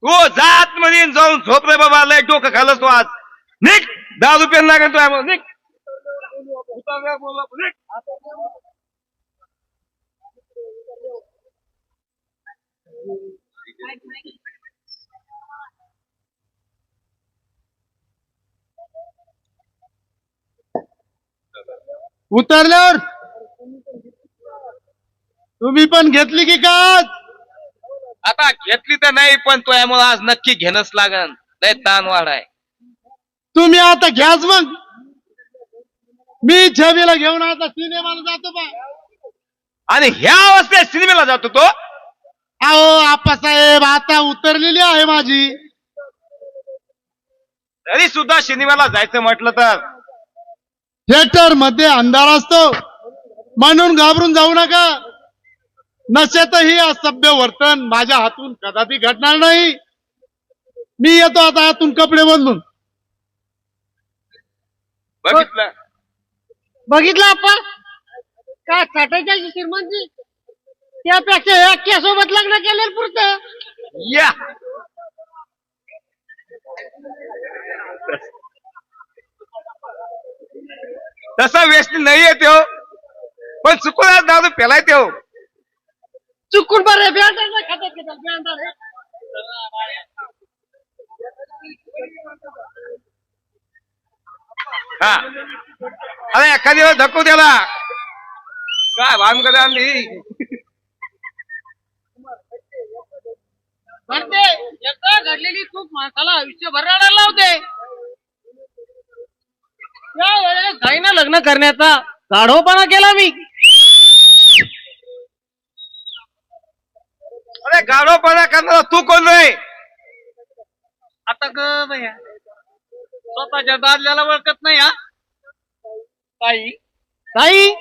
तू जात मध्ये जाऊन झोप रे बाबा, लय डोकं खालस तू आज. निघ, 10 रुपये लागेल तू निघ. उतरल्यावर तुम्ही पण घेतली की काय? आता घेतली तर नाही, पण तो यामुळे आज नक्की घेणंच लागन. लय ताण वाढाय. तुम्ही आता घ्याच मग. मी छबीला घेऊन आता सिनेमाला जातो बा. आणि ह्या अवस्थेत सिनेमाला जातो तो. अहो आप्पासाहेब, आता उतरलेली आहे माझी. तरी सुद्धा सिनेमाला जायचं म्हटलं तर थिएटर मध्ये अंधार असतो म्हणून घाबरून जाऊ नका. नशेतही असभ्य वर्तन माझ्या हातून कदापि घडणार नाही. मी येतो आता हातून कपडे बदलून. बघितलं बघितलं आपण काय थाटायच्या श्रीमंतजी, त्यापेक्षा एकट्या सोबत लग्न केलेलं पुरतं. या. तसा व्यसनी नाहीये तो, पण चुकून दारू पेलाय तो. चुकून बरं बँडाला खात्यात घेतात बँडाला. हा, अरे एखादी वेळ धक्को त्याला काय भानगड आणली. म्हणते एकदा घडलेली चूक माणसाला आयुष्यभर रडायला लावते. त्यावेळेस घाईनं लग्न करण्याचा गाढवपणा केला मी. अरे गाढवपणा करणारा तू कोण रे? आता ग भैया स्वतःच्या दादल्याला ओळखत नाही. हा ताई ताई,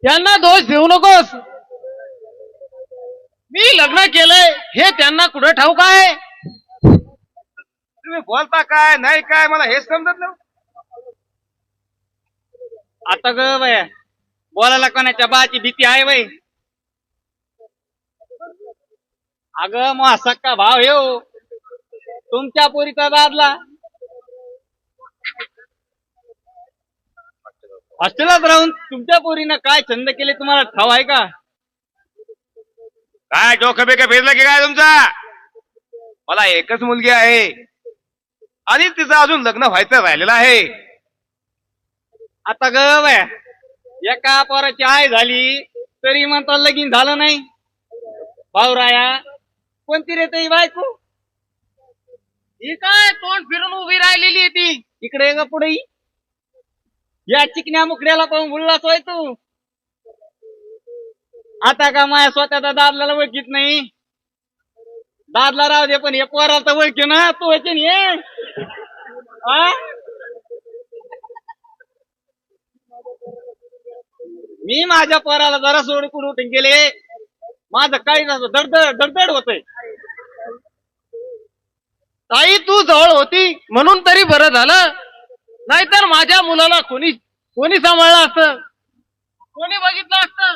त्यांना दोष देऊ नकोस. मी लग्न केलंय हे त्यांना कुठं ठाऊक आहे? तुम्ही बोलता काय नाही काय मला हेच समजत नाही. आता ग भैया बोलायला कोणाच्या बाची भीती आहे बाई. अगं मग सक्का भाव येऊ तुमच्या पोरीचा दादला हॉस्टेलात राहून तुमच्या पोरीनं काय छंद केले तुम्हाला ठाव आहे का? काय डोकं बेकं फिरलं की काय तुमचा? मला एकच मुलगी आहे आणि तिचं अजून लग्न व्हायचं राहिलेलं आहे. आता ग भैया एका पोराची आई झाली तरी म्हणता लगीन झालं नाही. भाऊराया कोणती रे ती बायको? ही काय तोंड फिरून उभी राहिलेली आहे ती. इकडे ग पुढे या चिकन्या मुकड्याला पाहून बोललाच होय तू. आता का माझ्या स्वतःचा दादला ओळखीत नाही. दादला राहू दे पण हे पोराला तर ओळखी ना तू वचन ये. मी माझ्या पोराला जरा सोडून उठून गेले माझं काही नसतं दडदड दडदड होतय. ताई तू जवळ होती म्हणून तरी बरं झालं, नाहीतर माझ्या मुलाला कोणी सांभाळलं असतं, कोणी बघितलं असतं.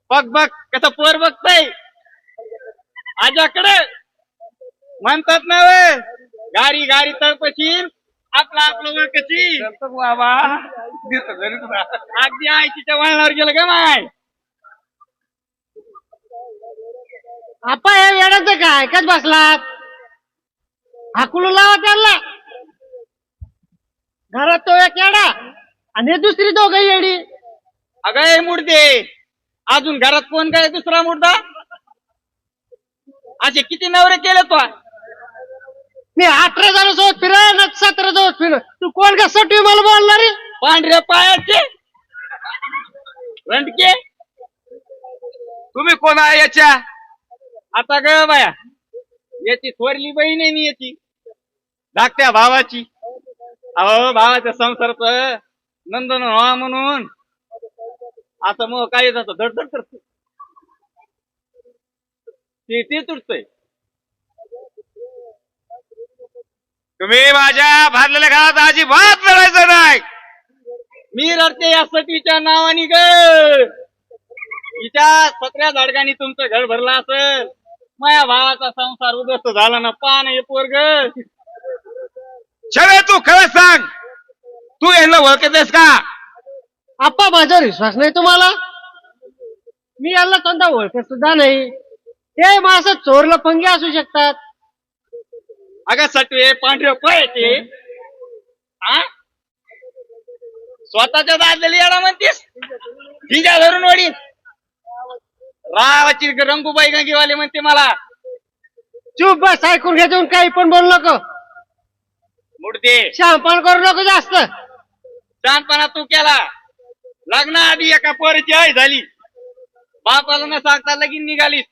बघ बघ कसं पोर बघतय आज्याकडे. म्हणतात ना वे गाडी गाडी तळपशील आपला आपलं ओळखशी. बाबा अगदी आयच्या वळणावर गेलं का माय. आपा हे येण्याचं काय ऐकत बसलात? हाकुलू लावा त्यांना. घरात तो एक येडा आणि दुसरी दोघं येडी. अगं हे मुडदे अजून घरात कोण काय दुसरा मुर्दा? असे किती नवरे केले तो? मी 18 जणांसोबत फिरल 17 सोबत फिरल. तू कोण का सटवी मला बोलणार रे? पांढऱ्या पायाचे रंडके. तुम्ही कोण आहे याच्या? आता ग बाया याची थोरली बहीण आहे मी याची धाकट्या भावाची. अहो भावाच्या संसाराचं नंदन व्हावा म्हणून आता मग काय जातं धडधड करत ते तुटतंय. तुम्ही माझ्या भारलेल्या घरात अजिबात लढायचं नाही. मी रडते या सटवीच्या नावानी ग. हिच्या 17 झाडकांनी तुमचं घर भरलं असेल माझ्या भावाचा संसार उद्ध्वस्त झाला ना, पान हे पोरग. छवे तू खरं सांग, तू यांना ओळखतेस का? आप्पा माझ्यावर विश्वास नाही तुम्हाला? मी याला कोणता ओळखत सुद्धा नाही. ते माणसं चोर लफंगी असू शकतात. अगं सटवे पांढरे पळ ते. हा? स्वतःच्या दादलेली येडा म्हणतीस, हिंजा धरून वडील. रावाची रंगूबाई गंगीवाले म्हणते मला. चुप बस, ऐकून घेऊन काही पण बोलू नको. मुडते शहाणपण करू नको जास्त. शहाणपणा तू केला. लग्नाआधी एका पोरीची आई झाली, बापाला न सांगता लगीन निघालीस.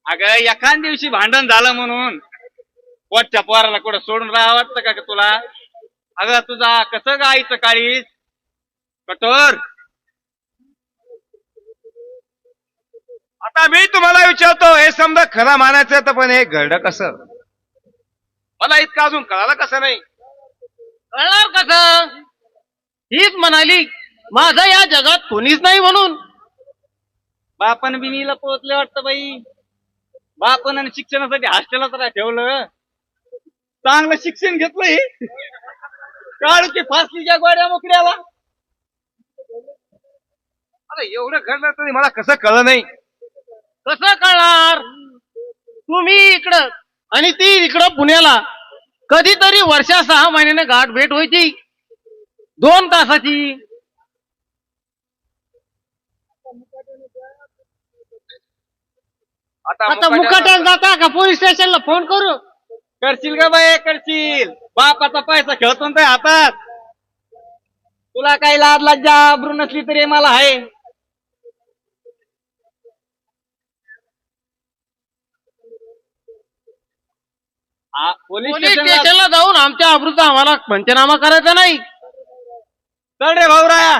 अगं एखाद दिवशी भांडण झालं म्हणून पोटच्या पोराला कुठं सोडून राहा वाटतं का तुला? अगं तुझा कसं गायचं काळीस कठोर. आता मी तुम्हाला विचारतो, हे समजा खरं मानायचं तर पण हे घडलं कसं? मला इतकं अजून कळालं कसं नाही? कळणार कसं? हीच म्हणाली माझा या जगात कोणीच नाही म्हणून. बापानं बिनीला पोहोचले वाटतं बाई. बापानं शिक्षणासाठी हॉस्टेलला तर ठेवलं. चांगलं शिक्षण घेतलंय. काळूची फासलीच्या गोड्या मोकड्याला. आता एवढं घडलं तरी मला कसं कळलं नाही? कसं कळणार? तुम्ही इकडं आणि ती इकडं पुण्याला. कधीतरी वर्षा 6 महिन्याने गाठ भेट व्हायची, 2 तासाची. आता मुकाट्यात जाता का पोलीस स्टेशनला फोन करू? करशील का बाई करशील? बापाचा पैसा खेळतो ना हातात. तुला काही लाज लज्जा आबरू नसली तरी मला आहे. पोलीस स्टेशनला जाऊन आमच्या आबरूचा आम्हाला पंचनामा करायचा नाही. चल रे भाऊराया,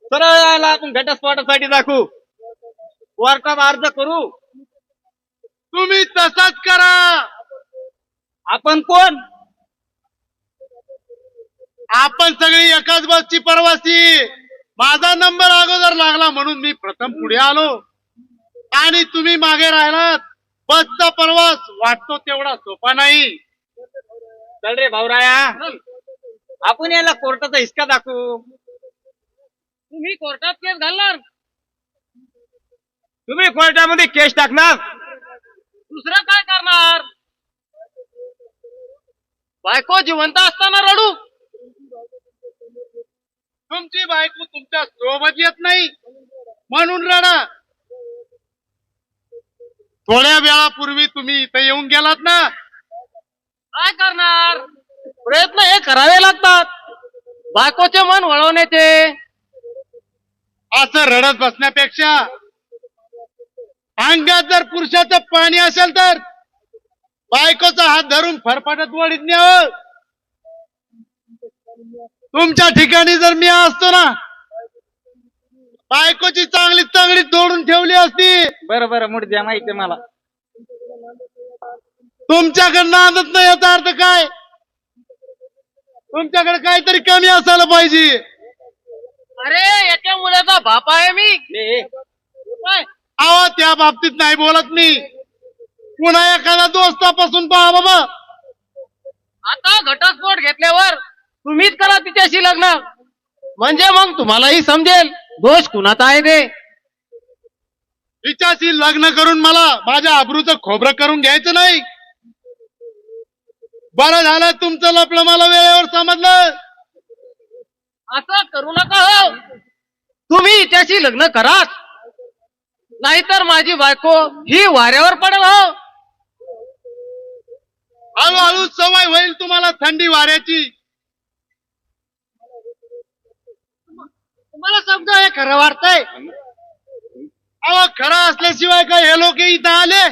सरळ यायला आपण घटस्फोटासाठी दाखवू, कोर्टात अर्ज करू. तुम्ही तसाच करा. आपण कोण? आपण सगळी एकाच बसची प्रवासी. माझा नंबर अगोदर लागला म्हणून मी प्रथम पुढे आलो आणि तुम्ही मागे राहिलात. बसचा प्रवास वाटतो तेवढा सोपा नाही. चल रे भाऊराया, आपण याला कोर्टाचा हिसका दाखवू. तुम्ही कोर्टात केस घालणार, तुम्ही कोर्टामध्ये केस टाकणार, दुसरं काय करणार? बायको जिवंत असताना रडू. तुमची बायको तुमच्या सोबत येत नाही म्हणून रडा. थोड्या वेळापूर्वी तुम्ही इथे येऊन गेलात ना. काय करणार? प्रयत्न हे करावे लागतात बायकोचे मन वळवण्याचे. असं रडत बसण्यापेक्षा अंगात जर पुरुषाचं पाणी असेल तर बायकोचा हात धरून फरफटत वडीत न्यावं. तुमच्या ठिकाणी जर मी असतो ना, बायकोची चांगली चांगली जोडून ठेवली असती. बरं बरं मुडद्या, माहिती मला. तुमच्याकडनं आणत नाही याचा अर्थ काय? तुमच्याकडे काहीतरी कमी असायला पाहिजे. अरे एका मुलाचा बाप आहे मी. काय? अहो त्या बाबतीत नाही बोलत मी. पुन्हा एखादा दोस्तापासून पहा बाबा. आता घटस्फोट घेतल्यावर तुम्हीच करा तिच्याशी लग्न, म्हणजे मग तुम्हालाही समजेल दोष कुणाचा आहे ते. तिच्याशी लग्न करून मला माझ्या आबरूचं खोबरं करून घ्यायचं नाही. बरं झालं तुमचं लपलं मला वेळेवर समजलं. असं करू नका हो. तुम्ही तिच्याशी लग्न कराच, नाहीतर माझी बायको ही वाऱ्यावर पडेल हो. हळूहळू सवय होईल तुम्हाला थंडी वाऱ्याची. तुम्हाला समजा हे खरं वाटतंय? अहो खरं असल्याशिवाय काय हे लोक इथं आले?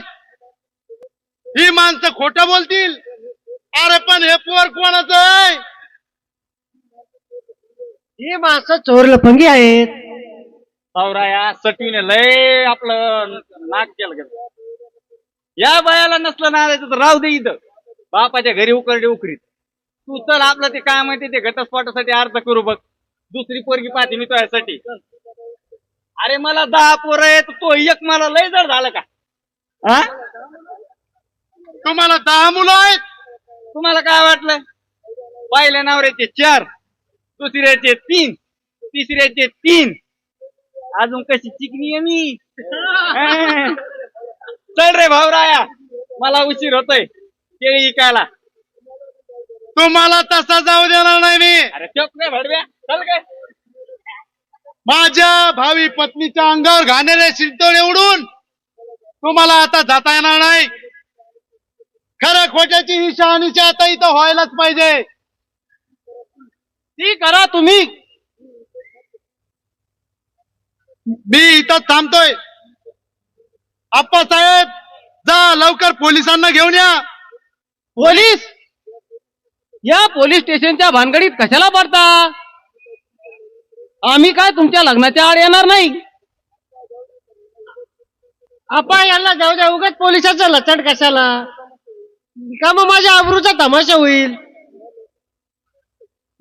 ही माणसं खोटं बोलतील. अरे पण हे पोर कोणाचं आहे? ही माणसं चोर लफंगी आहेत. भाऊराया, सटवीने लय आपलं नाक केलं गेलं. या बायाला नसलं ना तर राहू दे इथं, बापाच्या घरी उकरडे उकरीत. तू चल, आपलं ते काय माहिती ते घटस्फोटासाठी अर्ज करू बघ. दुसरी पोरगी पाहते मी तुझ्यासाठी. अरे मला 10 पोरं आहेत, तो एक मला लय जड झालं का? हा? तुम्हाला 10 मुलं आहेत. तुम्हाला काय वाटलं? पहिल्या नवऱ्याचे 4, दुसऱ्याचे 3, तिसऱ्याचे 3, अजून कशी चिकनी आहे मी. चल रे भाऊराया, मला उशीर होतोय केळी विकायला. तुम्हाला तसा जाऊ देणार नाही मी. अरे चप रे भडव्या, चल काय. माझ्या भावी पत्नीच्या अंगावर घाणेरे शिंतोडे उडून तुम्हाला आता जाता येणार नाही. खरं खोट्याची ही शहानिशी आता इथं व्हायलाच पाहिजे. ती करा तुम्ही. मी इथं थांबतोय. आप्पासाहेब, जा लवकर पोलिसांना घेऊन या. पोलीस? या पोलीस स्टेशनच्या भानगडीत कशाला पडता? आम्ही काय तुमच्या लग्नाच्या आड येणार नाही. आपण यांना जाऊ द्या, उगाच पोलिसाचं लचड कशाला? का मग माझ्या आबरूचा तमाशा होईल.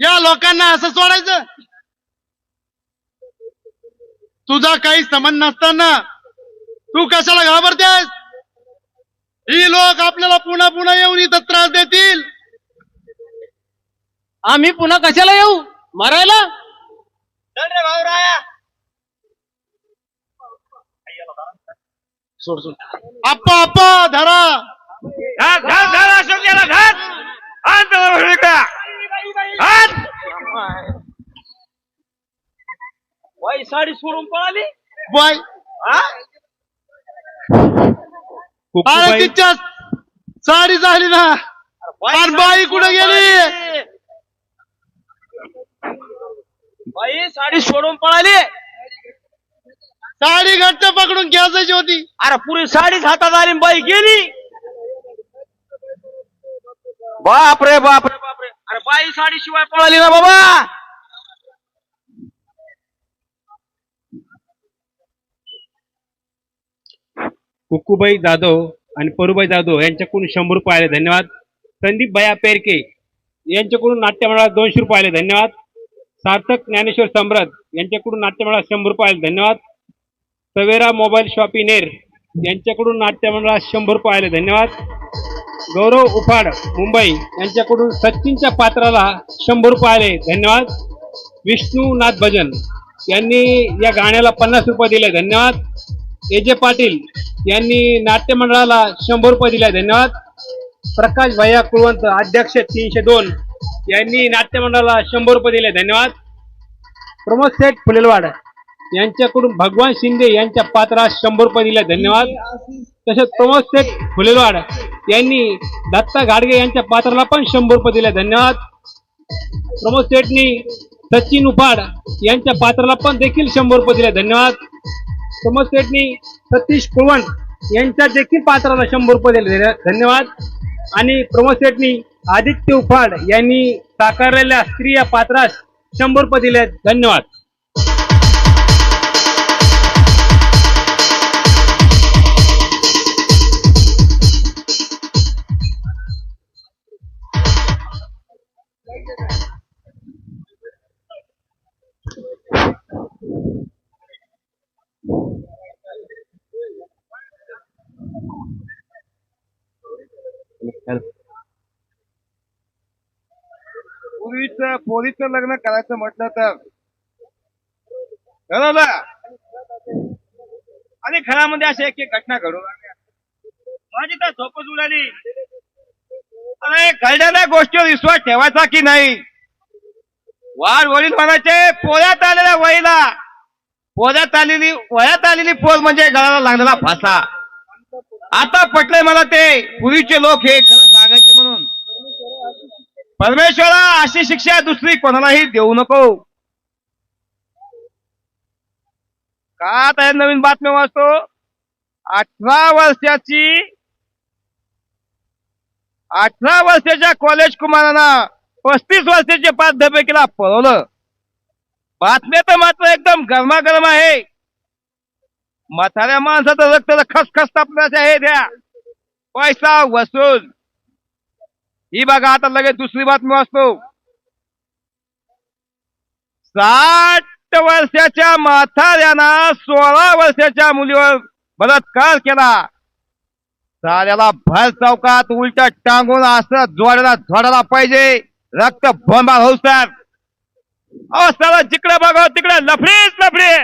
या लोकांना असं सोडायचं? तुझा काही संबंध नसताना तू कशाला घाबरतेस? ही लोक आपल्याला पुन्हा पुन्हा येऊन इथं त्रास देतील. आम्ही पुन्हा कशाला येऊ मारायला? चल रे भाऊराया. आप्पा आप्पा धरा. अशोक याला घात. आण त्याला बाहेर इकडं. आण. बाई साडी सोडून पळाली. बाय. हा? अरे तिच्या साडी झाली ना. आणि बाई कुठे गेली? बाई साडी सोडून पळाली. साडी घट्ट पकडून घ्यायची होती. अरे पुरी साडीच हातात आली, बाई गेली. बापरे बापरे बापरे. अरे बाई साडी शिवाय पळाली ना बाबा. कुक्कुबाई जाधव आणि परुबाई जाधव यांच्याकडून 100 रुपये आले, धन्यवाद. संदीप भया पेरके यांच्याकडून नाट्यमंडळात 200 रुपये आले, धन्यवाद. सार्थक ज्ञानेश्वर सम्राट यांच्याकडून नाट्यमंडळात 100 रुपये आले, धन्यवाद. सवेरा मोबाईल शॉपी नेर यांच्याकडून नाट्यमंडळात 100 रुपये आले, धन्यवाद. गौरव उफाड मुंबई यांच्याकडून सचिनच्या पात्राला 100 रुपये आले, धन्यवाद. विष्णुनाथ भजन यांनी या गाण्याला 50 रुपये दिले, धन्यवाद. एजे पाटील यांनी नाट्यमंडळाला 100 रुपये दिले, धन्यवाद. प्रकाश भैया कुलवंत अध्यक्ष 302 यांनी नाट्यमंडळाला 100 रुपये दिले, धन्यवाद. प्रमोद सेठ फुलेलवाड यांच्याकडून भगवान शिंदे यांच्या पात्रास 100 रुपये दिले, धन्यवाद. तसेच प्रमोद सेठ फुलेलवाड यांनी दत्ता गाडगे यांच्या पात्राला पण 100 रुपये दिले, धन्यवाद. प्रमोद सेठनी सचिन उफाड यांच्या पात्राला पण देखील 100 रुपये दिले, धन्यवाद. प्रमोद सेठनी सतीश कुलवंत यांच्या देखील पात्राला 100 रुपये दिले, धन्यवाद. आणि प्रमोद सेठनी आदित्य उफाड यांनी साकारलेल्या स्त्री या पात्रास 100 रुपये दिले, धन्यवाद. पोरीचं लग्न करायचं म्हटलं तर ठरवलं आणि घरामध्ये अशा एक एक घटना घडून आल्या. माझी तर झोपच उडाली. अरे घडलेल्या गोष्टीवर विश्वास ठेवायचा की नाही? वाढ वडील म्हणायचे पोळ्यात आलेल्या वहीला वयात आलेली पोर म्हणजे गळाला लागलेला फासा. आता पटलंय मला ते पूर्वीचे लोक हे खरं सांगायचे म्हणून. परमेश्वरा अशी शिक्षा दुसरी कोणालाही देऊ नको. का आता नवीन बातम्या वाचतो. 18 वर्षाच्या कॉलेज कुमारांना 35 वर्षाच्या प्राध्यापकीला पळवलं. बातम्या तर मात्र एकदम गरमागरम आहे. म्हाताऱ्या माणसाचं रक्त खसखस तापण्याचे आहे. द्या पैसा वसूल. ही बघा आता लगेच दुसरी बातमी वाचतो. 60 65 वर्षाच्या म्हाताऱ्यानं 16 वर्षाच्या मुलीवर बलात्कार केला. साऱ्याला भर चौकात उलट टांगून असं जोडायला पाहिजे. रक्त बोंबाळ होऊ सर. अहो साला जिकडे बघा तिकडे लफडीच लफडी.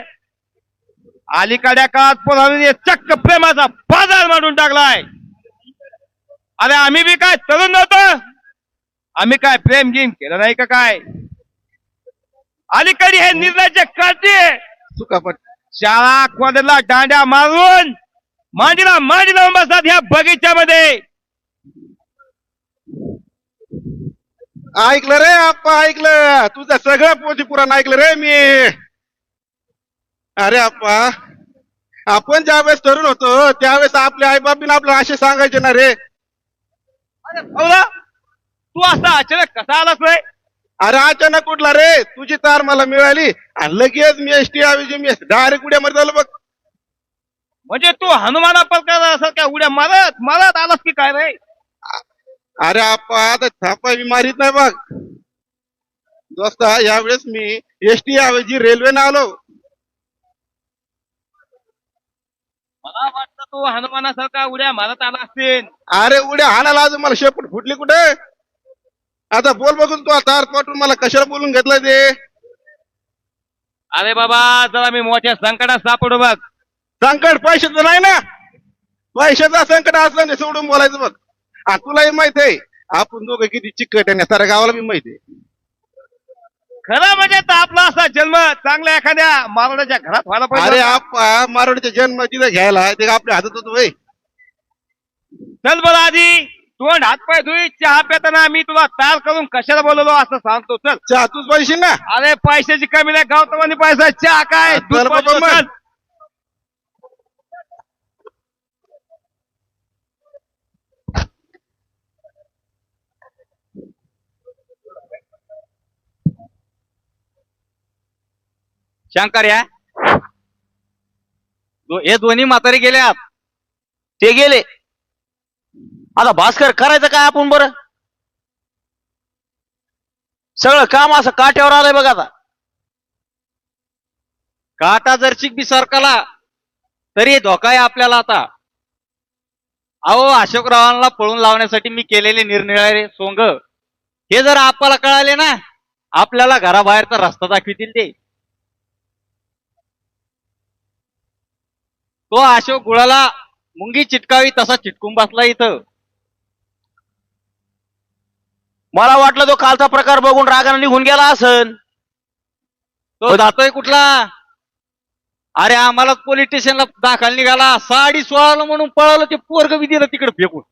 अलीकडच्या काळात पोरांनी चक्क प्रेमाचा बाजार मांडून टाकलाय. अरे आम्ही बी काय तरुण नव्हतो. आम्ही काय प्रेम गेम केलं नाही का काय. अलीकडे हे निर्णयाचे करते सुखापट शाळा कॉलेजला दांड्या मारून मांडीला मांडी लावून बसतात ह्या बगीच्यामध्ये. ऐकलं रे आप्पा, ऐकलं तुझं सगळं पोथी पुराण ऐकलं रे मी. अरे आप्पा, आपण ज्यावेळेस तरुण होतो त्यावेळेस आपले आई बाबीने आपल्याला असे सांगायचे ना रे. अरे भाऊला तू असा अचानक कसा आलास रे. अरे अचानक कुठला रे, तुझी तार मला मिळाली आणि लगेच मी एसटी ऐवजी मी डायरेक्ट उड्यामध्ये झालो बघ. म्हणजे तू हनुमाना प्रकार असं काय उड्या मारत मारत आलास की काय रे. अरे आप्पा, आता थापा मी मारित नाही बघ दोस्ता. यावेळेस मी एसटी ऐवजी रेल्वेने आलो. मला वाटतं तू हनुमानासारखा उड्या मारत आला असतील. अरे उड्या हाणाला अजून मला शेपूट फुटली कुठे. आता बोल बघून तू तार पाठवून मला कशाला बोलून घेतलं ते. अरे बाबा जरा मी मोठ्या संकटात सापडू बघ. संकट पैशाचं नाही ना. पैशाचं संकट असलं नाही सोडून बोलायचं बघ. तुलाही माहित आहे आपण दोघं किती चिकट आहे साऱ्या गावाला बी माहिती आहे. खरं म्हणजे तर आपला असा जन्म चांगल्या एखाद्या मारवाड्याच्या घरात व्हायला अरे पाहिजे. आप्पा, मारवाडीचा जन्म तिथं घ्यायला ते आपल्या हातात होतो भाई. चल बरं आधी तोंड हातपाय धुई. चहा पेताना मी तुला तार करून कशाला बोलवलो असं सांगतो. चल. चहा तूच पाहिजे ना. अरे पैशाची कमी नाही गावतवानी पैसा. चहा काय चल दूध बाबा पाजतो, मग. चल. शंकर या हे दोन्ही म्हातारे गेल्यात. ते गेले. आता भास्कर करायचं काय आपण बरं. सगळं काम असं काट्यावर आलंय बघ. आता काटा जर चिकबी सरकला तरी धोका आहे आपल्याला. आता अहो अशोकरावांना पळून लावण्यासाठी मी केलेले निरनिराळे सोंग हे जर आपल्याला कळाले ना, आपल्याला घराबाहेरचा रस्ता दाखवितील ते. तो अशोक गुळाला मुंगी चिटकावी तसा चिटकून बसला इथं. मला वाटलं तो कालचा प्रकार बघून रागाने निघून गेला असन. तो जातोय कुठला. अरे आम्हाला पोलीस स्टेशनला दाखल निघाला. 16:30 म्हणून पळालं. ते पोरग बी दिलं तिकडे फेकून.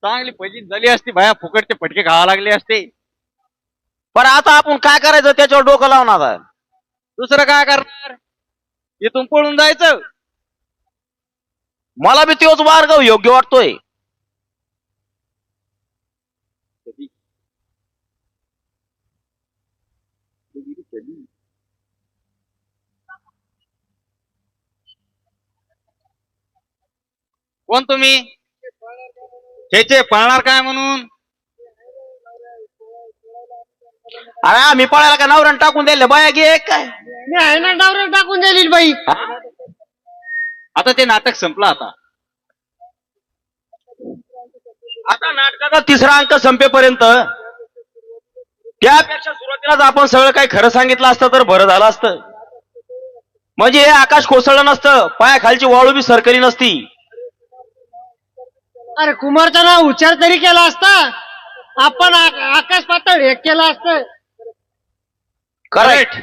चांगली फजित झाली असती भाया. फुकटचे फटके खावा लागले असते. पण आता आपण काय करायचं त्याच्यावर डोकं लावून. आता दुसरं काय करणार. इथून पळून जायचं. मला बी तोच मार्ग योग्य वाटतोय. कोण तुम्ही. चे पळणार काय म्हणून. अरे आम्ही पळायला का नवऱ्यानं टाकून द्यायला बाया घे काय. मी आहे ना डावरे टाकून दिली बाई. आता ते नाटक संपलं. आता नाटकाचा तिसरा अंक संपेपर्यंत त्यापेक्षा सुरुवातीलाच आपण सगळं काही खरं सांगितलं असतं तर बरं झालं असतं. म्हणजे हे आकाश कोसळलं नसतं. पायाखालची वाळू बी सरकली नसती. अरे कुमारचा नाव उच्चार तरी केला असता. आपण आकाश पातळ हे केलं असतं. करेक्ट.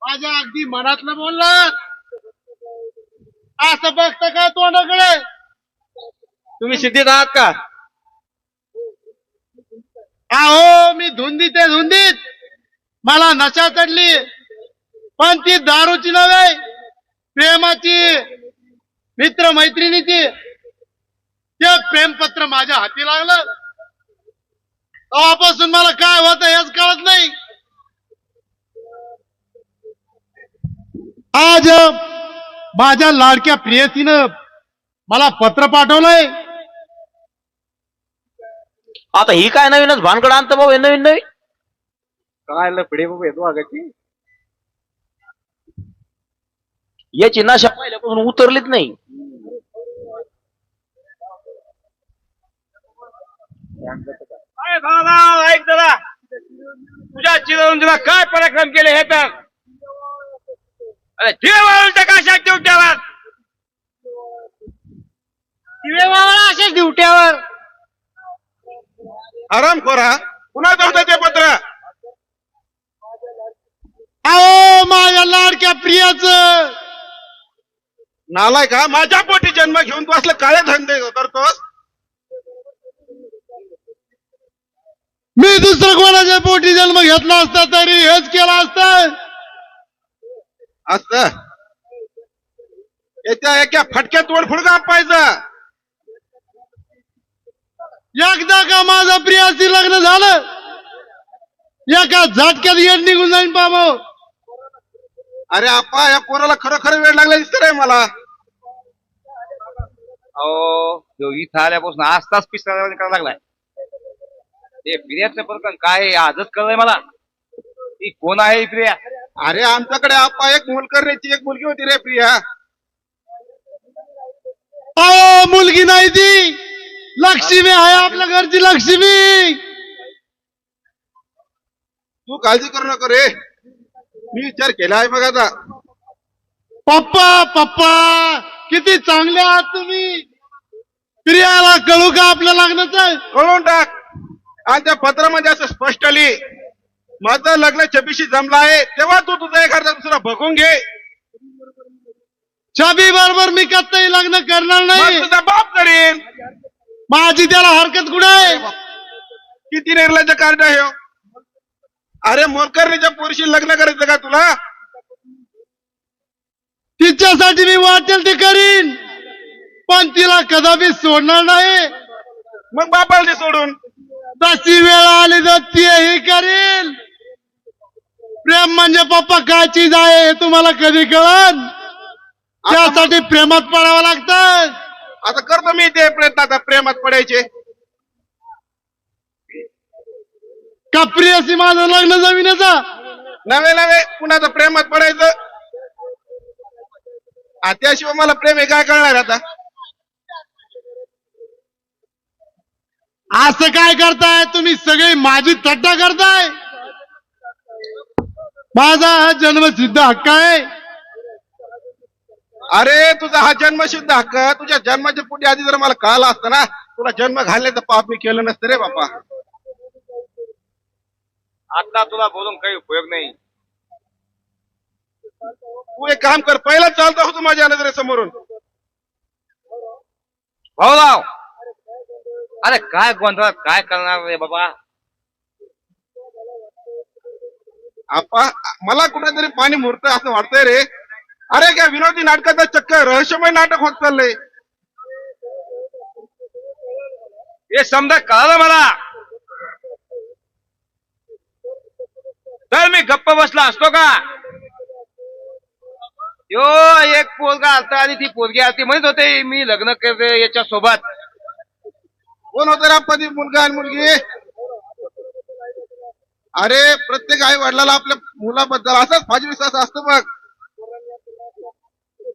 माझ्या अगदी मनातलं बोलला. असं बघतं का तोंडाकडे. तुम्ही सिद्धीत आहात का. अहो मी धुंदीत आहे धुंदीत. मला नशा चढली. पण ती दारूची नव्हे, प्रेमाची, मित्र मैत्रिणीची. ते प्रेमपत्र माझ्या हाती लागलं. तेव्हापासून मला काय होतं हेच कळत नाही. आज माझ्या लाडक्या प्रेयसीनं मला पत्र पाठवलंय. आता ही काय नवीनच भानगड आणतं भाऊ हे नवीन नवीन. काय लफडे बाबा येतो अगाची. याची नशा पहिल्यापासून उतरलीच नाही. अरे भाऊ ऐक जरा, तुझ्या चिरंजीला काय पराक्रम केले हे तर. अरे ठेवा कशा ठेवत्यावर दिवेवाला असेच ड्युट्यावर. आराम खोरा पुन्हा होतं ते पत्र. अहो माझ्या लाडक्या प्रियाचं नालाय का माझ्या पोटी जन्म घेऊन तू असलं काळे धंदे करतोस. मी दुसरं कोणाच्या पोटी जन्म घेतला असता तरी हेच केला असतं. असत याच्या एका फटक्यात तोडफोड कापायचं. एकदा का माझं प्रियाशी लग्न झालं एका झटक्यात येड निघून जाईन बाबा. अरे आपा या पोराला खरं वेळ लागला दिसत रे मला. अहो जो इथं आल्यापासून आजताच पिस्ता करायला लागलाय. ते प्रियाचं प्रकरण काय आहे आजच कळलंय मला. ती कोण आहे ही प्रिया? अरे आमच्याकडे आपा एक करण्याची एक मुलगी होती रे प्रिया. अहो मुलगी नाही ती लक्ष्मी आहे आपल्या घरची लक्ष्मी. तू काळजी करू नको रे मी विचार केला आहे बघ आता. पप्पा पप्पा किती चांगले आहात तुम्ही. प्रियाला कळू का आपल्या लग्नाचं? कळून टाक. आणि त्या पत्रामध्ये असं स्पष्ट लिही माझं लग्न 26 जमलं आहे तेव्हा तू तुझा एखादा दुसरा बघून घे. छबी बरोबर मी कत्तही लग्न करणार नाही. तुझा बाप करीन. माझी त्याला हरकत कुठे आहे? किती निर्लज्ज कार्ड आहे हो. अरे मोलकर्णीच्या पोरीशी लग्न करायचं का तुला? तिच्यासाठी मी वाटेल ते करीन पण तिला कदापि सोडणार नाही. मग बापाला ते सोडून तशी वेळ आली तर तीही करीन. प्रेम म्हणजे पप्पा काय चीज आहे हे तुम्हाला कधी कळन. त्यासाठी प्रेमात पडावं लागतं. आता करतो मी ते प्रयत्न आता प्रेमात पडायचे. का प्रियसी माझं लग्न जमिनीचं नवे कुणाचं प्रेमात पडायचं. त्याशिवाय मला प्रेम हे काय कळणार आता. असं काय करताय तुम्ही सगळे माझी थट्टा करताय. माझा हा जन्मसिद्ध हक्क आहे. अरे तुझा हा जन्मसिद्ध हक्क तुझ्या जन्माच्या पुढे आधी जर मला कळालं असतं ना तुला जन्म घालण्याचं पाप मी केलं नसतं रे बापा. आता तुला बोलून काही उपयोग नाही. तू एक काम कर पहिला चालता होतो माझ्या नजरेसमोरून. भाऊराव अरे काय गोंधळात काय करणार रे बाबा. आपा मला कुठेतरी पाणी मुरतंय असं वाटतंय रे. अरे काय विनोदी नाटकाचं चक्कर रहस्यमय नाटक होत चाललंय. हे समजा कळलं मला तर मी गप्प बसला असतो का. यो एक पोरगा आलता आणि ती पोरगी आलती म्हणत होते मी लग्न करते याच्या सोबत. कोण होतं रे ती मुलगा आणि मुलगी? अरे प्रत्येक आई वडिलाला आपल्या मुलाबद्दल असाच फाजी विश्वास असतो बघ.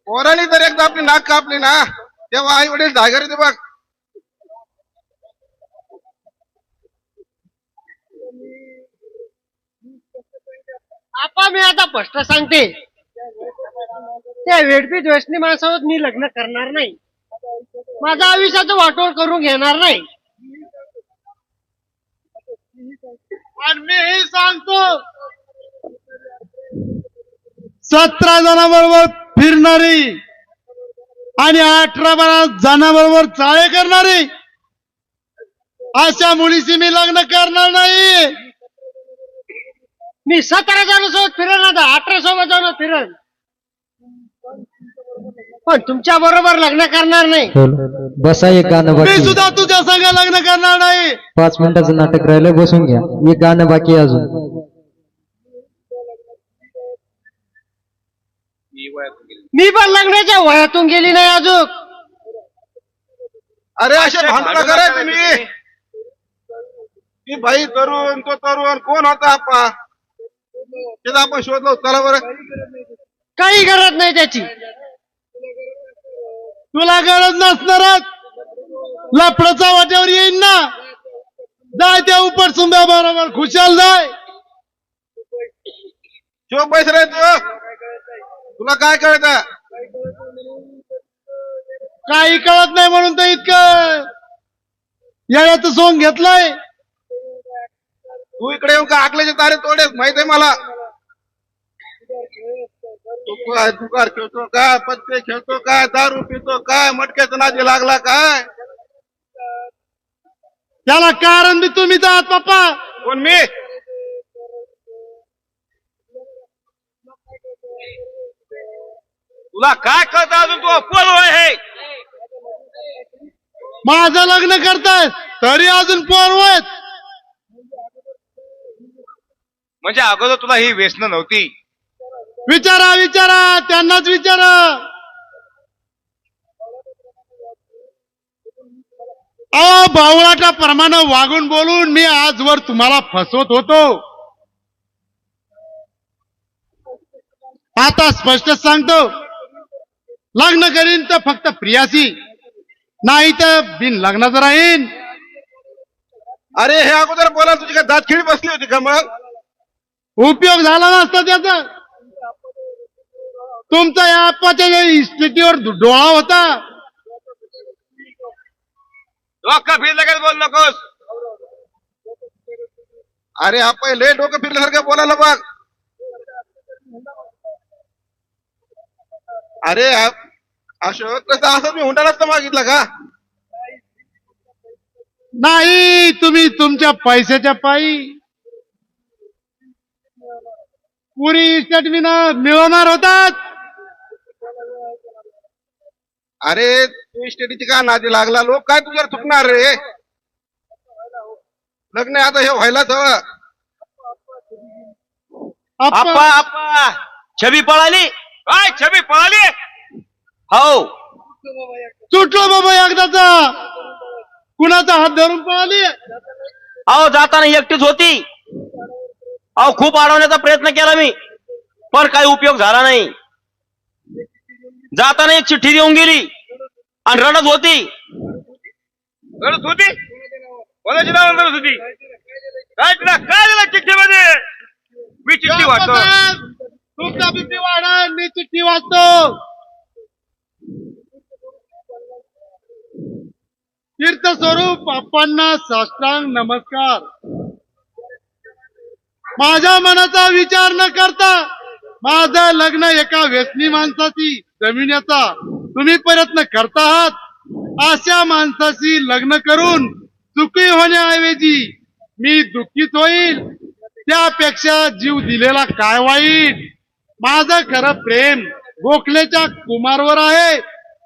पोरांनी जर एकदा आपली नाक कापली ना तेव्हा आई वडील जागर येते बघ. आपा मी आता स्पष्ट सांगते त्या वेडपीत व्यसनी माणसावर मी लग्न करणार नाही. माझा आयुष्याचं वाटोळ करून घेणार नाही. आणि मी हे सांगतो 17 जणांबरोबर फिरणारी आणि 18 जणांबरोबर चाळे करणारी अशा मुलीशी मी लग्न करणार नाही. मी 17 जणांसोबत फिरेन आता 18 सोबत जाऊन फिरेन पण तुमच्या बरोबर लग्न करणार नाही. बसा एक गाणं मी बाकी सुद्धा तुझ्या संग लग्न करणार नाही. 5 मिनिटाचं नाटक राहिलं बसून घ्या. एक गाणं बाकी आहे अजून. मी पण लग्नाच्या वयातून गेली नाही अजून. अरे असे भांडणं करा तुम्ही. ती बाई तरुण तो तरुण कोण होता आप्पा त्याचा आपण शोधलो चला बरं. काही गरज नाही त्याची. तुला गरज नसणारच लफडाचा वाट्यावर येईन ना. जाय त्या उपट सुंब्या बरोबर खुशाल जाय. शो पैसे रे तुला काय कळत काही कळत नाही म्हणून तर इतकं येण्याचं सोंग घेतलंय. तू इकडे येऊन का आकल्याचे तारे तोडेस माहित आहे मला. तू काय दुकार खेळतो काय पत्ते खेळतो काय दारू पितो काय मटक्याचा नादी लागला काय. त्याला कारण बी तुम्हीच आहात पप्पा. कोण मी. तुला काय कळतं अजून तू पोर आहे. माझं लग्न करताय तरी अजून पोर होत. म्हणजे अगोदर तुला ही व्यसन नव्हती. विचारा विचारा त्यांनाच विचारा. अहो बावळाच्या प्रमाणे वागून बोलून मी आजवर तुम्हाला फसवत होतो. आता स्पष्ट सांगतो लग्न करीन तर फक्त प्रियासी नाही तर बिन लग्नाचं राहीन. अरे हे अगोदर बोला तुझी काय दातखिळी बसली होती का मग. उपयोग झाला नसता त्याचा. तुमचा या आप्पाच्या इस्टेटीवर डोळा होता. डोकं फिरलं काय बोल नकोस. अरे आपण लय डोकं फिरल्यासारखं बोलायला बघ. अरे अशोक कसं असं मी हुंडा नसतं मागितलं का. नाही तुम्ही तुमच्या पैशाच्या पायी पुरी इस्टेट मिळवणार होतात. अरे तू इस्टेटीची का नादी लागला. लोक काय तुझ्यावर चुकणार रे. लग्न आता हे व्हायलाच हवं. आप्पा आप्पा छबी पळाली. काय छबी पळाली. हो सुटलो बाबा एकदाचा. कुणाचा हात धरून पळाली. अहो जाताना एकटीच होती. अहो खूप अडवण्याचा प्रयत्न केला मी पण काही उपयोग झाला नाही. जाताना एक चिठ्ठी देऊन गेली आणि रडत होती. रडत होती. कोणाची नाव रडत होती. काय तुला काय झालं चिठ्ठीमध्ये. मी चिठ्ठी वाचतो. तुमचा भीती वाढा मी चिठ्ठी वाचतो. तीर्थस्वरूप अप्पांना साष्टांग नमस्कार. माझ्या मनाचा विचार न करता माझं लग्न एका व्यसनी माणसाची जमिनीचा तुम्ही प्रयत्न करता आहात. अशा माणसाशी लग्न करून सुखी होण्याऐवजी मी दुःखीत होईल त्यापेक्षा जीव दिलेला काय वाईट. माझं खरं प्रेम गोखलेच्या कुमारवर आहे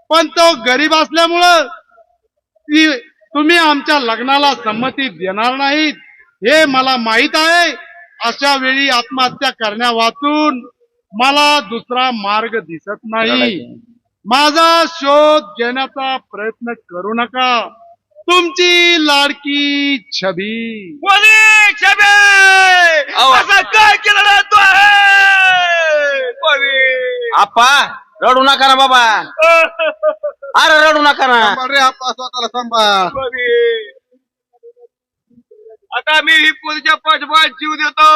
पण तो गरीब असल्यामुळं तुम्ही आमच्या लग्नाला संमती देणार नाहीत हे मला माहित आहे. अशा वेळी आत्महत्या करण्या वाचून मला दुसरा मार्ग दिसत नाही. माझा शोध घेण्याचा प्रयत्न करू नका. तुमची लाडकी छबी. कोणी छबी. असं काय केलं ना तू आहे. कोणी. आप्पा रडू नका ना बाबा. अरे रडू नका ना. रे आप्पा स्वतःला सांभाळ. कोणी. आता मी ही पुरीच्या पाठोपाठ जीव देतो.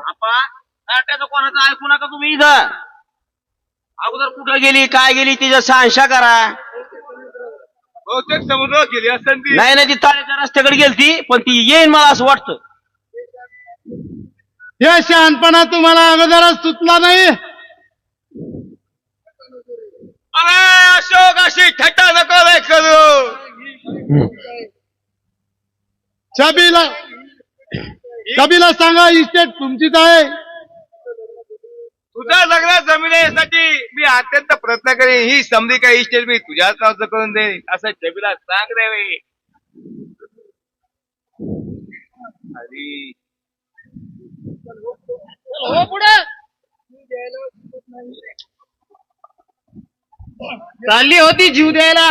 आप्पा नाट्याचं कोणाचं ऐकू नका तुम्ही. इथं अगोदर कुठं गेली काय गेली तिच्या शहानिशा करा. बहुतेक समुद्र गेली असं ती. नाही नाही ती ताळ्याच्या रस्त्याकडे गेलती पण ती येईन मला असं वाटतं. हे शहाणपणा तुम्हाला अगोदरच सुचला नाही. अरे अशोक अशी थट्टा नको रे करू. छबीला सांगा इस्टेट तुमचीच आहे. तुझ्या लग्नात जमिनीसाठी मी अत्यंत प्रयत्न करेन. ही समधी काही इस्टेट मी तुझ्याच नावचं करून देईन असं छबीला सांग रे. अरे हो पुढे. चालली होती जीव द्यायला,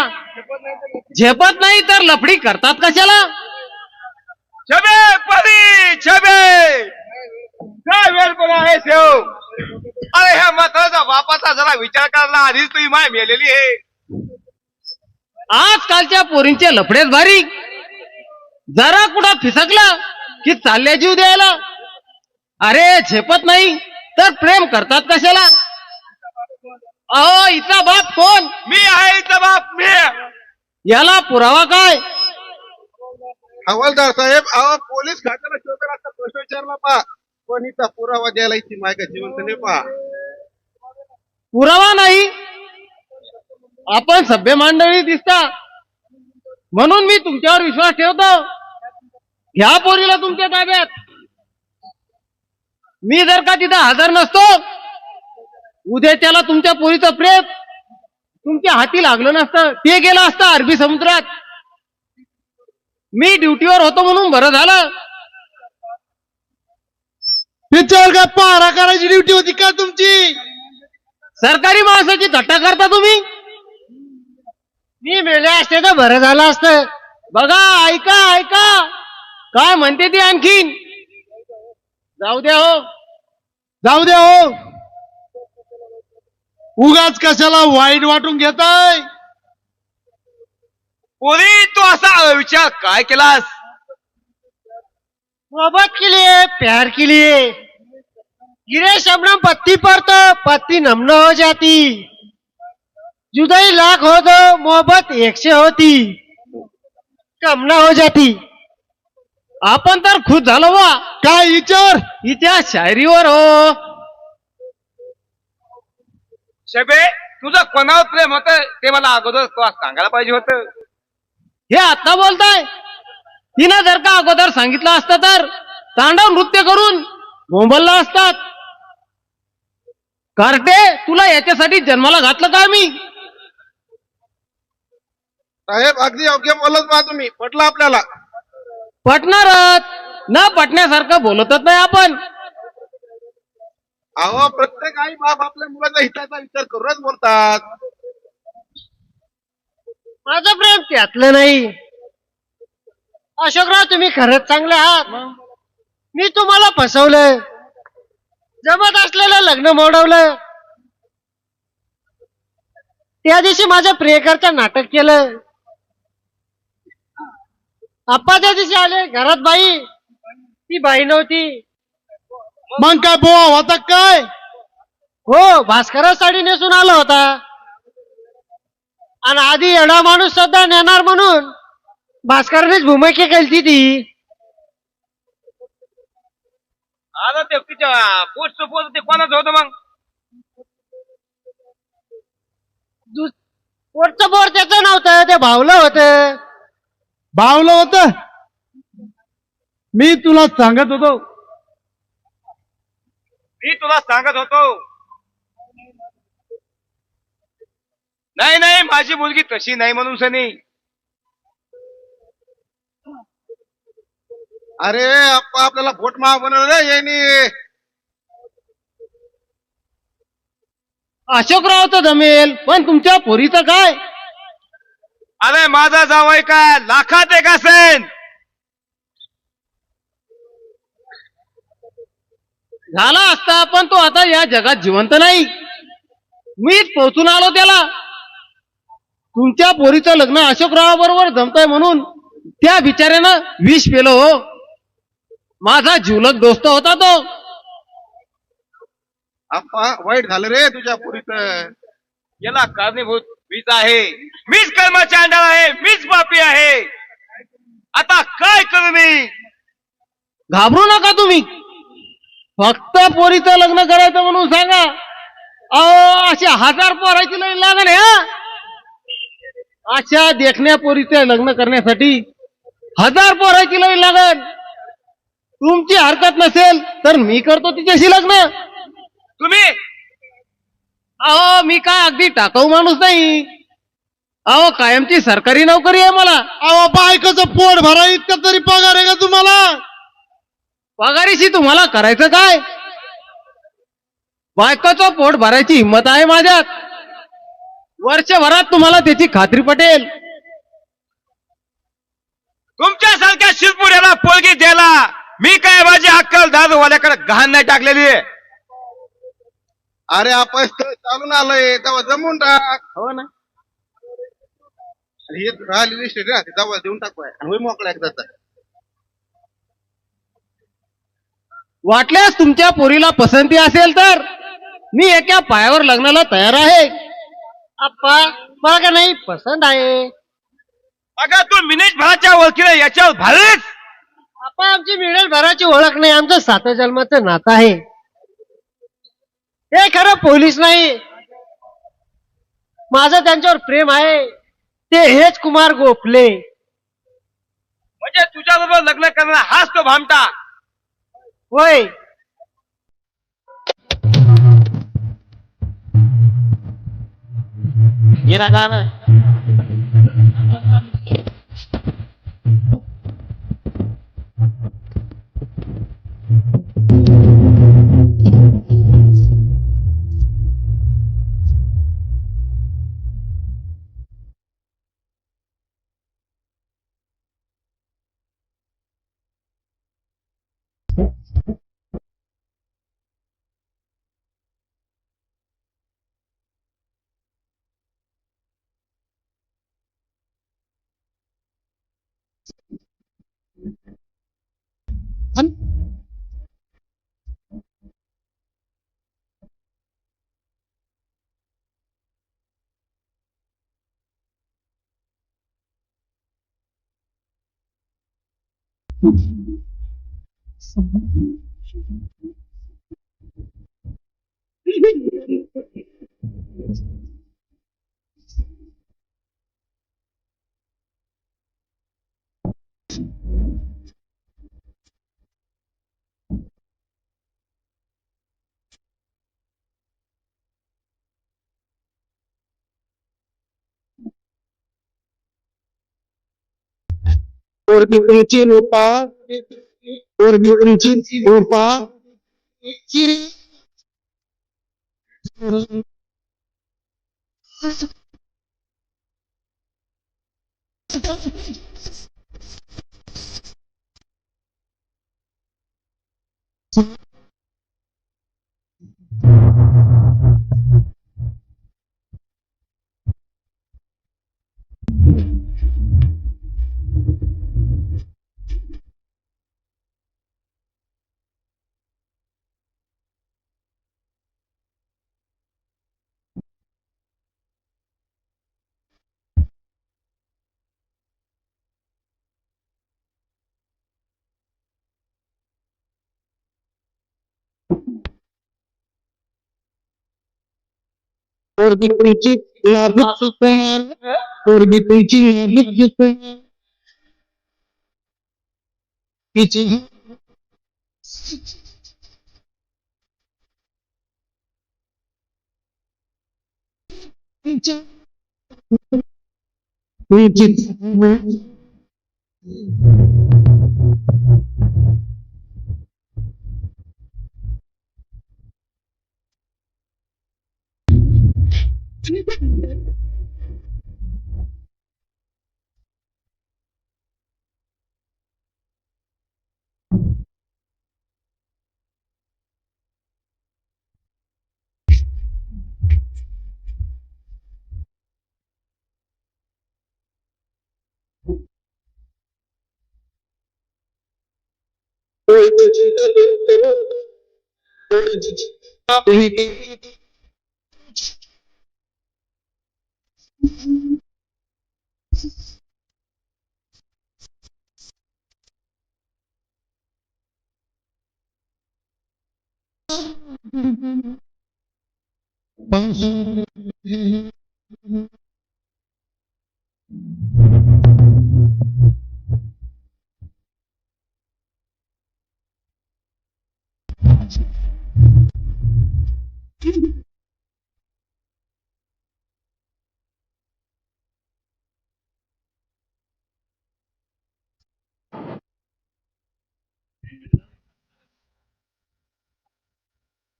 झेपत नाही तर लफडी करतात कशाला? छबे परी छबे, काय वेळ पण आहे सेव. अरे ह्या म्हाताऱ्याचा बापाचा जरा विचार करायला आधीच तुझी माय मेलेली आहे. आजकालच्या पोरींचे लफडेच भारी. जरा कुठं फिसकलं की चालल्या जीव द्यायला. अरे झेपत नाही तर प्रेम करतात कशाला? अहो हिचा बाप कोण? मी आहे इथं बाप मी. याला पुरावा काय? हवालदार साहेब, अहो पोलीस खात्याला शोधला असता प्रश्न विचारला पा, पण इथं पुरावा द्यायला इथे माय का जिवंत नाही पा. पुरावा नाही? आपण सभ्य मंडळी दिसता म्हणून मी तुमच्यावर विश्वास ठेवतो. ह्या पोरीला तुमच्या ताब्यात. मी जर का तिथं हजर नसतो, उद्या त्याला तुमच्या पोरीचं प्रेम तुमच्या हाती लागलं नसतं, ते गेलं असतं अरबी समुद्रात. मी ड्युटीवर होतो म्हणून बरं झालं. त्याच्यावर काय पहारा करायची ड्युटी होती का तुमची? सरकारी माणसाची थट्टा करता तुम्ही. मी मेले असते तर बरं झालं असतं. बघा, ऐका ऐका काय म्हणते ती आणखीन. जाऊ द्या हो, जाऊ द्या हो, उगाच कशाला वाईट वाटून घेताय? पोरी तू असा विचार काय केलास? मोहब्बत के लिए, प्यार के लिए गिरे शबनम पत्ती पर तो पत्ती नम न हो जाती. जुदाई लाख हो तो मोहब्बत एक से होती, कम न हो जाती. आपण तर खुश झालो वा काय विचार? हिच्या शायरीवर हो. शबे, तुझं कोणावर प्रेम होत ते मला अगोदर तुला सांगायला पाहिजे होतं. हे आता बोलताय? तिनं जर का अगोदर सांगितलं असतं तर तांडव नृत्य करून बोंबलला असतात. कार्टे, तुला याच्यासाठी जन्माला घातलं का मी? साहेब अगदी योग्य बोलत बा तुम्ही, पटलं आपल्याला. पटणारच न पटण्यासारखं बोलतच नाही आपण. अहो प्रत्येक आई बाप आपल्या मुलाच्या हिताचा विचार करूनच बोलतात. माझं प्रेम त्यातलं नाही. अशोकराव, तुम्ही खरंच चांगले आहात. मी तुम्हाला फसवलं, जमत असलेलं लग्न मोडवलं. त्या दिवशी माझ्या प्रियकरचं नाटक केलं. आप्पा त्या दिवशी आले, घरात बाई, ती बाई नव्हती. मग काय बोवा होता काय? हो, भास्करा साडी नेसून आला होता. आणि आधी एवढा माणूस सुद्धा नेणार म्हणून भास्करनेच भूमिका केली ती. आता ते तिच्या पोस्ट पोस्ट ते कोणाचं होतं मग? पोटचं बोर त्याचं नव्हतं, ते भावलं होतं. भावलं होतं? मी तुला सांगत होतो. मी तुला सांगत होतो. नाही नाही, माझी मुलगी तशी नाही म्हणून सनी. अरे अप्पा, आपल्याला भोट महाग बनवलं रे यांनी. अशोकराव तर जमेल, पण तुमच्या पोरीचं काय? अरे माझा जावई काय लाखात एक असेल. झाला असता, पण तो आता या जगात जिवंत नाही. मीच पोहोचून आलो त्याला. तुमच्या पोरीचं लग्न अशोकराव बरोबर जमतंय म्हणून त्या बिचाऱ्यानं विष पेलं हो. माझा जिवलग दोस्त होता तो. अप्पा वाईट झालं रे तुझ्या पुरीचं. याला कारणीभूत मीच आहे. मीच कर्माचा अंडाळ आहे. मीच पापी आहे. आता काय करू मी? घाबरू नका तुम्ही. फक्त पोरीचं लग्न करायचं म्हणून सांगा. अहो, अशा 1000 पोराची लई लागण आहे हा. अशा देखण्या पोरीचं लग्न करण्यासाठी 1000 पोराची लई लागण. तुमची हरकत नसेल तर मी करतो तिच्याशी लग्न. तुम्ही अहो, मी काय अगदी टाकाऊ माणूस नाही. अहो, कायमची सरकारी नोकरी आहे मला. अहो बायकोचं पोट भरा इतका तरी पगार आहे का तुम्हाला? पगारीशी तुम्हाला करायचं काय? बायकोचं पोट भरायची हिंमत आहे माझ्यात. वर्षभरात तुम्हाला त्याची खात्री पटेल. तुमच्यासारख्या शिरपुऱ्याला पोरगी द्यायला मी काय माझी अक्कल दारूवाल्याकडे घाण नाही टाकलेली आहे. अरे आपण चालून आलोय तेव्हा जमून टाक. हो ना. हे राहिलेली स्टेट राहते तेव्हा देऊन टाकू आणि होय मोकळा एकदाचा. वाटल्यास तुमच्या पोरीला पसंती असेल तर मी एका पायावर लग्नाला तयार आहे. आप्पा मला का नाही पसंत आहे. अगं तू मिनिट भराच्या ओळखीला याच्यावर भारीच. आप्पा आमची मिळेल भराची ओळख नाही, आमचं 7 जन्माचं नातं आहे. हे खरं पोलीस नाही, माझं त्यांच्यावर प्रेम आहे. ते हेच कुमार गोखले. म्हणजे तुझ्याबरोबर लग्न करणार हाच तो भामटा. होय. गेला गाणं.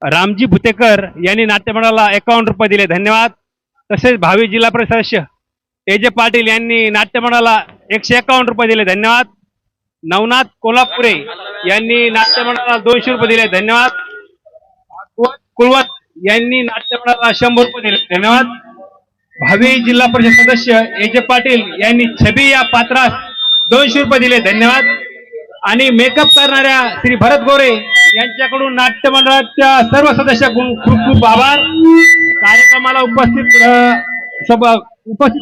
रामजी भुतेकर यांनी नाट्यमंडळाला 51 रुपये दिले. धन्यवाद. तसेच भावी जिल्हा परिषद सदस्य AJ पाटील यांनी नाट्यमंडळाला 151 रुपये दिले, धन्यवाद. नवनाथ कोल्हापुरे यांनी नाट्यमंडळाला 200 रुपये दिले, धन्यवाद. कुलवत यांनी नाट्यमंडळाला 100 रुपये दिले, धन्यवाद. भावी जिल्हा परिषद सदस्य AJ पाटील यांनी छबी या पात्रास 200 रुपये दिले, धन्यवाद. आणि मेकअप करणाऱ्या श्री भरत गोरे यांच्याकडून नाट्यमंडळाच्या सर्व सदस्यांकडून खूप खूप आभार. कार्यक्रमाला उपस्थित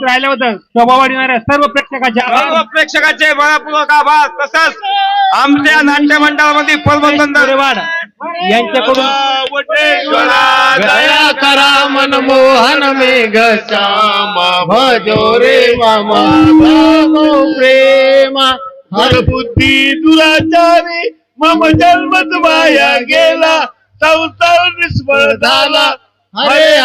राहिल्याबद्दल स्वभावाने येणाऱ्या सर्व प्रेक्षकांचे सर्व आभार. प्रेक्षकांचे मनपूर्वक आभार. तसंच आमच्या नाट्य मंडळामध्ये पद्मनंदन वाड यांच्याकडून दया करा मनमोहन मेघ श्यामा भजो रे वामा प्रेमा हर बुद्धी दुराचारी मम जन्मत वाया गेला संसार निष्फळ झाला हरे